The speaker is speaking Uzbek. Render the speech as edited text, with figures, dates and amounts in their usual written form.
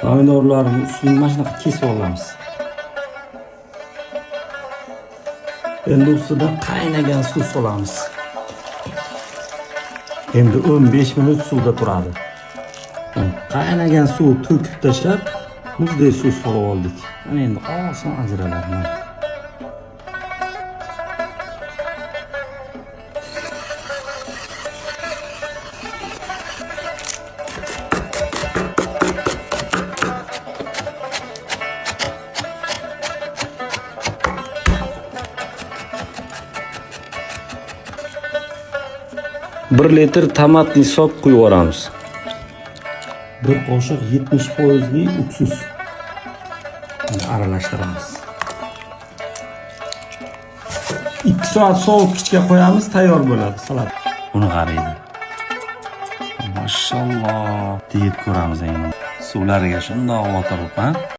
Pomidorlarni ustidan mana shunaqa kesib olamiz. Endi ustidan qaynagan suv solamiz. Endi 15 minut suvda turadi. Qaynagan suv to'kib tashlab, muzdek suv solib oldik. Mana endi oson ajraladi. Bir litr tomatli sok quyib yuboramiz. Bir qoshiq 70% uksus. Aralashtiramiz. 2 soat sovutgichga qo'yamiz, tayyor bo'ladi salat. Buni qaraydi. Mashalloh deb ko'ramiz endi. Suvlariga shundoq o'tirib, ha?